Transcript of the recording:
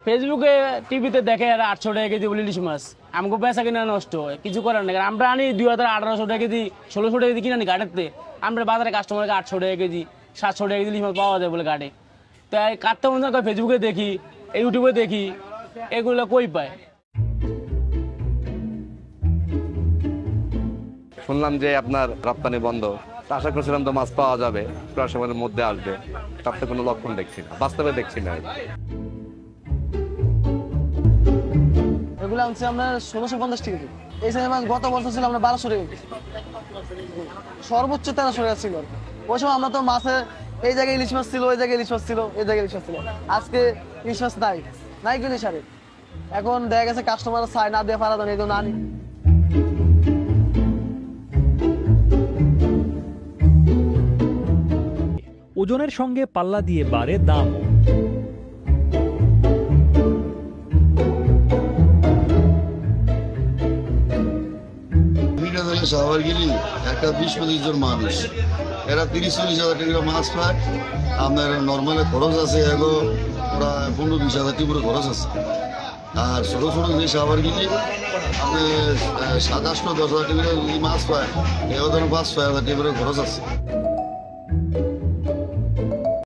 ফেসবুকে টিভিতে দেখে 800 টাকা কেজি বলে ইলিশ মাছ, আমাকে বেচা কিনা নষ্ট হয়, কিছু করার নেই। আমরা আনি 2000-1800 টাকা কেজি, 1600 টাকা কেজি কিনে আনি ঘাটেতে। আমরা বাজারে কাস্টমারকে 800 টাকা কেজি, 700 টাকা কেজি ইলিশ মাছ পাওয়া যায় বলে ঘাটে। তাই কাটতে মনে হয় ফেসবুকে দেখি, ইউটিউবে দেখি, এগুলো কই পায়। শুনলাম যে আপনার রপ্তানি বন্ধ, আশা করছিলাম তো মাছ পাওয়া যাবে, প্রায় সময়ের মধ্যে আসবে, তার তো কোনো লক্ষণ দেখছি না, বাস্তবে দেখছি না। এগুলো আনছি আমরা 1650 টাকা কেজি। এই সাইজের মাছ গত বছর ছিল আমরা 1200 টাকা কেজি, সর্বোচ্চ 1300 টাকা ছিল। ওই সময় আমরা তো মাছে এই জায়গায় ইলিশ মাছ ছিল, ওই জায়গায় ইলিশ মাছ ছিল, এই জায়গায় ইলিশ মাছ ছিল। আজকে ইলিশ মাছ নাই কিনে সারে। এখন দেখা গেছে কাস্টমার চায় না দিয়ে পারা যায়, এই জন্য আনি। ওজনের সঙ্গে পাল্লা দিয়ে বাড়ে দাম। সাভার গেলি একটা 20-25 জন মানুষ, এরা 30-40 হাজার টাকা মাছ পায়। আপনার নর্মালি খরচ আছে এগো ওরা 15-20 হাজার টাকা খরচ আছে। আর ছোটো ছোটো যে সাভার গেলি আপনি 700-10 হাজার টাকা মাছ পায়, এও ধরুন 5-6 হাজার টাকা খরচ আছে।